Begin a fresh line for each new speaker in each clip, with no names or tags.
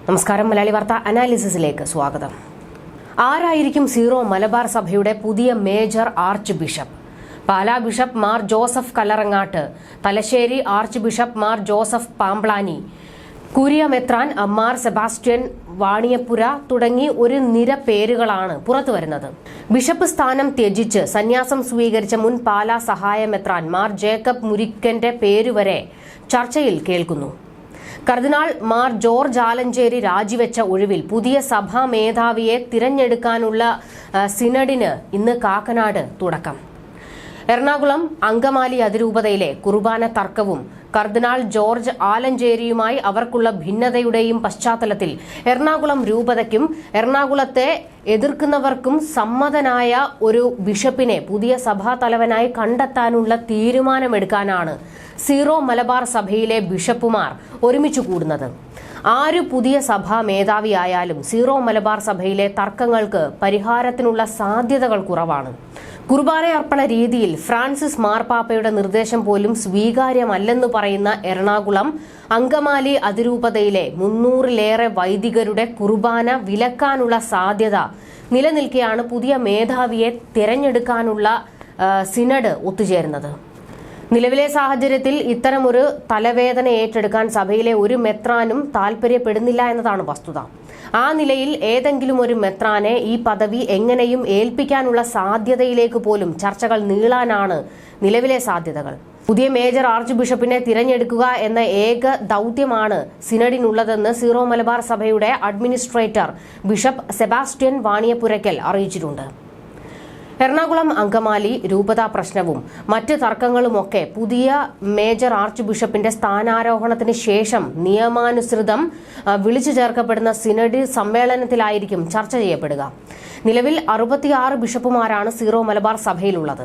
നമസ്കാരം. മലയാളി വാർത്ത അനാലിസിസിലേക്ക് സ്വാഗതം. ആരായിരിക്കും സീറോ മലബാർ സഭയുടെ പുതിയ major arch bishop? Pala bishop Mar Joseph Kallarangatt, Thalassery arch bishop Mar Joseph Pamplany, curia മെത്രാൻ മാർ സെബാസ്റ്റ്യൻ വാണിയപ്പുര തുടങ്ങി ഒരു നിര പേരുകളാണ് പുറത്തുവരുന്നത്. ബിഷപ്പ് സ്ഥാനം ത്യജിച്ച് സന്യാസം സ്വീകരിച്ച മുൻ പാലാ സഹായ മെത്രാൻ മാർ ജേക്കബ് മുരിക്കന്റെ പേരുവരെ ചർച്ചയിൽ കേൾക്കുന്നു. കർദിനാൾ മാർ ജോർജ് ആലഞ്ചേരി രാജിവെച്ച ഒഴിവിൽ പുതിയ സഭാ മേധാവിയെ തിരഞ്ഞെടുക്കാനുള്ള സിനഡിന് ഇന്ന് കാക്കനാട് തുടക്കം. എറണാകുളം അങ്കമാലി അതിരൂപതയിലെ കുർബാന തർക്കവും കർദിനാൾ ജോർജ് ആലഞ്ചേരിയുമായി അവർക്കുള്ള ഭിന്നതയുടെയും പശ്ചാത്തലത്തിൽ എറണാകുളം രൂപതയ്ക്കും എറണാകുളത്തെ എതിർക്കുന്നവർക്കും സമ്മതനായ ഒരു ബിഷപ്പിനെ പുതിയ സഭാ തലവനായി കണ്ടെത്താനുള്ള തീരുമാനമെടുക്കാനാണ് സീറോ മലബാർ സഭയിലെ ബിഷപ്പുമാർ ഒരുമിച്ചു കൂടുന്നത്. ആര് പുതിയ സഭാ മേധാവിയായാലും സീറോ മലബാർ സഭയിലെ തർക്കങ്ങൾക്ക് പരിഹാരത്തിനുള്ള സാധ്യതകൾ കുറവാണ്. കുർബാന അർപ്പണ രീതിയിൽ ഫ്രാൻസിസ് മാർപ്പാപ്പയുടെ നിർദ്ദേശം പോലും സ്വീകാര്യമല്ലെന്ന് പറയുന്ന എറണാകുളം അങ്കമാലി അതിരൂപതയിലെ 300-ലേറെ വൈദികരുടെ കുർബാന വിലക്കാനുള്ള സാധ്യത നിലനിൽക്കെയാണ് പുതിയ മേധാവിയെ തിരഞ്ഞെടുക്കാനുള്ള സിനഡ് ഒത്തുചേരുന്നത്. നിലവിലെ സാഹചര്യത്തിൽ ഇത്തരമൊരു തലവേദന ഏറ്റെടുക്കാൻ സഭയിലെ ഒരു മെത്രാനും താൽപര്യപ്പെടുന്നില്ല എന്നതാണ് വസ്തുത. ആ നിലയിൽ ഏതെങ്കിലും ഒരു മെത്രാനെ ഈ പദവി എങ്ങനെയും ഏൽപ്പിക്കാനുള്ള സാധ്യതയിലേക്ക് പോലും ചർച്ചകൾ നീളാനാണ് നിലവിലെ സാധ്യതകൾ. പുതിയ മേജർ ആർച്ച് ബിഷപ്പിനെ തിരഞ്ഞെടുക്കുക എന്ന ഏക ദൌത്യമാണ് സിനഡിനുള്ളതെന്ന് സീറോ മലബാർ സഭയുടെ അഡ്മിനിസ്ട്രേറ്റർ ബിഷപ്പ് സെബാസ്റ്റ്യൻ വാണിയപ്പുരയ്ക്കൽ അറിയിച്ചിട്ടുണ്ട്. എറണാകുളം അങ്കമാലി രൂപതാ പ്രശ്നവും മറ്റ് തർക്കങ്ങളുമൊക്കെ പുതിയ മേജർ ആർച്ച് ബിഷപ്പിന്റെ സ്ഥാനാരോഹണത്തിന് ശേഷം നിയമാനുസൃതം വിളിച്ചു ചേർക്കപ്പെടുന്ന സിനഡ് സമ്മേളനത്തിലായിരിക്കും ചർച്ച ചെയ്യപ്പെടുക. നിലവിൽ 66 ബിഷപ്പുമാരാണ് സീറോ മലബാർ സഭയിലുള്ളത്.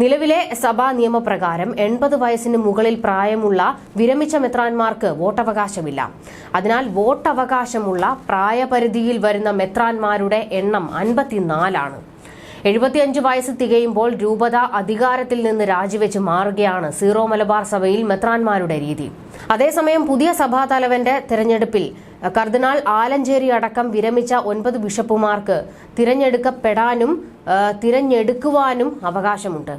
നിലവിലെ സഭാ നിയമപ്രകാരം 80 വയസ്സിന് മുകളിൽ പ്രായമുള്ള വിരമിച്ച മെത്രാന്മാർക്ക് വോട്ടവകാശമില്ല. അതിനാൽ വോട്ടവകാശമുള്ള പ്രായപരിധിയിൽ വരുന്ന മെത്രാന്മാരുടെ എണ്ണം 54 ആണ്. 75 വയസ്സ് തികയുമ്പോൾ രൂപത അധികാരത്തിൽ നിന്ന് രാജിവെച്ച് മാറുകയാണ് സീറോ മലബാർ സഭയിൽ മെത്രാന്മാരുടെ രീതി. അതേസമയം പുതിയ സഭാതലവന്റെ തിരഞ്ഞെടുപ്പിൽ കർദിനാൾ ആലഞ്ചേരി അടക്കം വിരമിച്ച 9 ബിഷപ്പുമാർക്ക് തിരഞ്ഞെടുക്കപ്പെടാനും തിരഞ്ഞെടുക്കുവാനും അവകാശമുണ്ട്.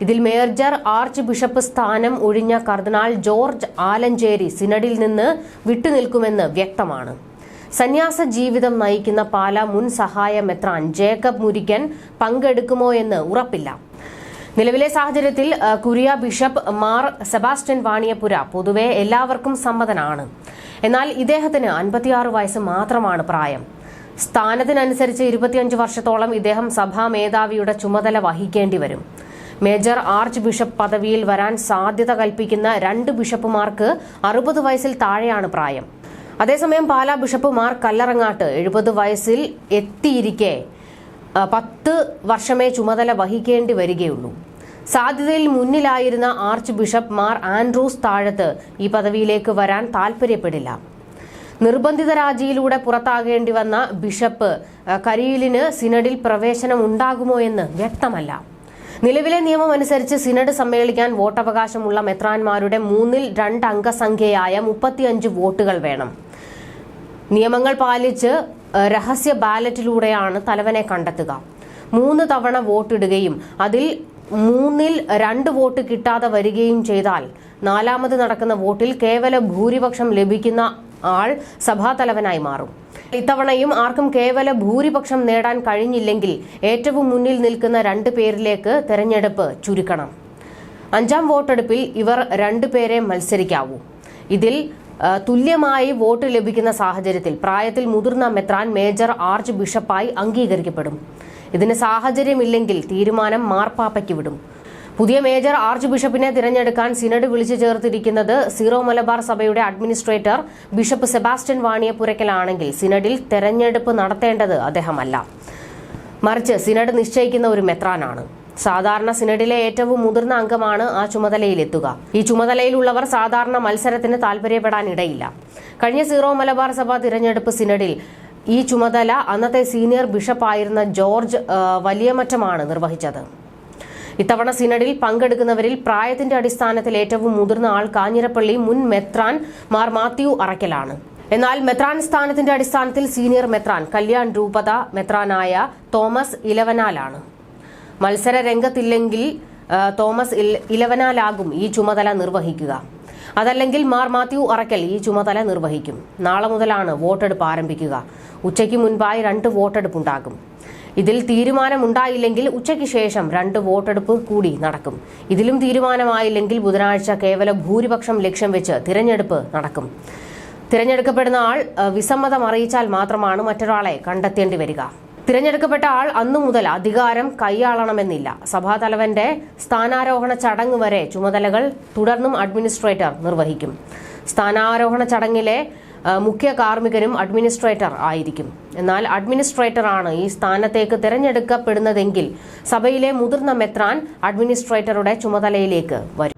ഇതിൽ മേജർ ആർച്ച് ബിഷപ്പ് സ്ഥാനം ഒഴിഞ്ഞ കർദിനാൾ ജോർജ് ആലഞ്ചേരി സിനഡിൽ നിന്ന് വിട്ടുനിൽക്കുമെന്ന് വ്യക്തമാണ്. സന്യാസ ജീവിതം നയിക്കുന്ന പാലാ മുൻ സഹായ മെത്രാൻ ജേക്കബ് മുരിക്കൻ പങ്കെടുക്കുമോ എന്ന് ഉറപ്പില്ല. നിലവിലെ സാഹചര്യത്തിൽ curia bishop Mar Sebastian Vaniyapura പൊതുവെ എല്ലാവർക്കും സമ്മതനാണ്. എന്നാൽ ഇദ്ദേഹത്തിന് 56 വയസ്സ് മാത്രമാണ് പ്രായം. സ്ഥാനത്തിനനുസരിച്ച് 25 വർഷത്തോളം ഇദ്ദേഹം സഭാ മേധാവിയുടെ ചുമതല വഹിക്കേണ്ടി വരും. മേജർ ആർച്ച് ബിഷപ്പ് പദവിയിൽ വരാൻ സാധ്യത കൽപ്പിക്കുന്ന 2 ബിഷപ്പുമാർക്ക് 60 വയസ്സിൽ താഴെയാണ് പ്രായം. അതേസമയം പാലാ ബിഷപ്പ് മാർ കല്ലറങ്ങാട്ട് 70 വയസ്സിൽ എത്തിയിരിക്കെ 10 വർഷമേ ചുമതല വഹിക്കേണ്ടി വരികയുള്ളൂ. സാധ്യതയിൽ മുന്നിലായിരുന്ന ആർച്ച് ബിഷപ്പ് മാർ ആൻഡ്രൂസ് താഴത്ത് ഈ പദവിയിലേക്ക് വരാൻ താൽപര്യപ്പെടില്ല. നിർബന്ധിത രാജിയിലൂടെ പുറത്താകേണ്ടി വന്ന ബിഷപ്പ് കരിയിലിന് സിനഡിൽ പ്രവേശനം ഉണ്ടാകുമോ എന്ന് വ്യക്തമല്ല. നിലവിലെ നിയമം അനുസരിച്ച് സിനഡ് സമ്മേളിക്കാൻ വോട്ടവകാശമുള്ള മെത്രാന്മാരുടെ 2 അംഗസംഖ്യയായ 35 വോട്ടുകൾ വേണം. നിയമങ്ങൾ പാലിച്ച് രഹസ്യ ബാലറ്റിലൂടെയാണ് തലവനെ കണ്ടെത്തുക. 3 തവണ വോട്ടിടുകയും അതിൽ 2 വോട്ട് കിട്ടാതെ വരികയും ചെയ്താൽ 4ാമത് നടക്കുന്ന വോട്ടിൽ കേവല ഭൂരിപക്ഷം ലഭിക്കുന്ന ആൾ സഭാതലവനായി മാറും. ഇത്തവണയും ആർക്കും കേവല ഭൂരിപക്ഷം നേടാൻ കഴിഞ്ഞില്ലെങ്കിൽ ഏറ്റവും മുന്നിൽ നിൽക്കുന്ന 2 പേരിലേക്ക് തെരഞ്ഞെടുപ്പ് ചുരുക്കണം. 5ാം വോട്ടെടുപ്പിൽ ഇവർ 2 പേരെ മത്സരിക്കാവൂ. ഇതിൽ തുല്യമായി വോട്ട് ലഭിക്കുന്ന സാഹചര്യത്തിൽ പ്രായത്തിൽ മുതിർന്ന മെത്രാൻ മേജർ ആർച്ച് ബിഷപ്പായി അംഗീകരിക്കപ്പെടും. ഇതിന് സാഹചര്യമില്ലെങ്കിൽ തീരുമാനം മാർപ്പാപ്പയ്ക്ക് വിടും. പുതിയ മേജർ ആർച്ച് ബിഷപ്പിനെ തിരഞ്ഞെടുക്കാൻ സിനഡ് വിളിച്ചു ചേർത്തിരിക്കുന്നത് സീറോ മലബാർ സഭയുടെ അഡ്മിനിസ്ട്രേറ്റർ ബിഷപ്പ് സെബാസ്റ്റ്യൻ വാണിയപ്പുരയ്ക്കലാണെങ്കിൽ സിനഡിൽ തെരഞ്ഞെടുപ്പ് നടത്തേണ്ടത് അദ്ദേഹമല്ല, മറിച്ച് സിനഡ് നിശ്ചയിക്കുന്ന ഒരു മെത്രാനാണ്. സാധാരണ സിനഡിലെ ഏറ്റവും മുതിർന്ന അംഗമാണ് ആ ചുമതലയിലെത്തുക. ഈ ചുമതലയിലുള്ളവർ സാധാരണ മത്സരത്തിന് താൽപര്യപ്പെടാനിടയില്ല. കഴിഞ്ഞ സീറോ മലബാർ സഭ തിരഞ്ഞെടുപ്പ് സിനഡിൽ ഈ ചുമതല അന്നത്തെ സീനിയർ ബിഷപ്പായിരുന്ന ജോർജ് വലിയമറ്റമാണ് നിർവഹിച്ചത്. ഇത്തവണ സിനഡിൽ പങ്കെടുക്കുന്നവരിൽ പ്രായത്തിന്റെ അടിസ്ഥാനത്തിൽ ഏറ്റവും മുതിർന്ന ആൾ കാഞ്ഞിരപ്പള്ളി മുൻ മെത്രാൻ മാർ മാത്യു അറയ്ക്കലാണ്. എന്നാൽ മെത്രാൻ സ്ഥാനത്തിന്റെ അടിസ്ഥാനത്തിൽ സീനിയർ മെത്രാൻ കല്യാൺ രൂപത മെത്രാനായ തോമസ് ഇലവനാലാണ്. മത്സര രംഗത്തില്ലെങ്കിൽ തോമസ് ഇലവനാലാകും ഈ ചുമതല നിർവഹിക്കുക. അതല്ലെങ്കിൽ മാർ മാത്യു അറക്കൽ ഈ ചുമതല നിർവഹിക്കും. നാളെ മുതലാണ് വോട്ടെടുപ്പ് ആരംഭിക്കുക. ഉച്ചയ്ക്ക് മുൻപായി 2 വോട്ടെടുപ്പുണ്ടാകും. ഇതിൽ തീരുമാനമുണ്ടായില്ലെങ്കിൽ ഉച്ചയ്ക്ക് ശേഷം 2 വോട്ടെടുപ്പ് കൂടി നടക്കും. ഇതിലും തീരുമാനമായില്ലെങ്കിൽ ബുധനാഴ്ച കേവല ഭൂരിപക്ഷം ലക്ഷ്യം വെച്ച് തിരഞ്ഞെടുപ്പ് നടക്കും. തിരഞ്ഞെടുക്കപ്പെടുന്ന ആൾ വിസമ്മതം അറിയിച്ചാൽ മാത്രമാണ് മറ്റൊരാളെ കണ്ടെത്തേണ്ടി വരിക. തിരഞ്ഞെടുക്കപ്പെട്ട ആൾ അന്നു മുതൽ അധികാരം കൈയാളണമെന്നില്ല. സഭാതലവന്റെ സ്ഥാനാരോഹണ ചടങ്ങ് വരെ ചുമതലകൾ തുടർന്നും അഡ്മിനിസ്ട്രേറ്റർ നിർവഹിക്കും. സ്ഥാനാരോഹണ ചടങ്ങിലെ മുഖ്യ കാർമ്മികനും അഡ്മിനിസ്ട്രേറ്റർ ആയിരിക്കും. എന്നാൽ അഡ്മിനിസ്ട്രേറ്ററാണ് ഈ സ്ഥാനത്തേക്ക് തിരഞ്ഞെടുക്കപ്പെടുന്നതെങ്കിൽ സഭയിലെ മുതിർന്ന മെത്രാൻ അഡ്മിനിസ്ട്രേറ്ററുടെ ചുമതലയിലേക്ക് വരും.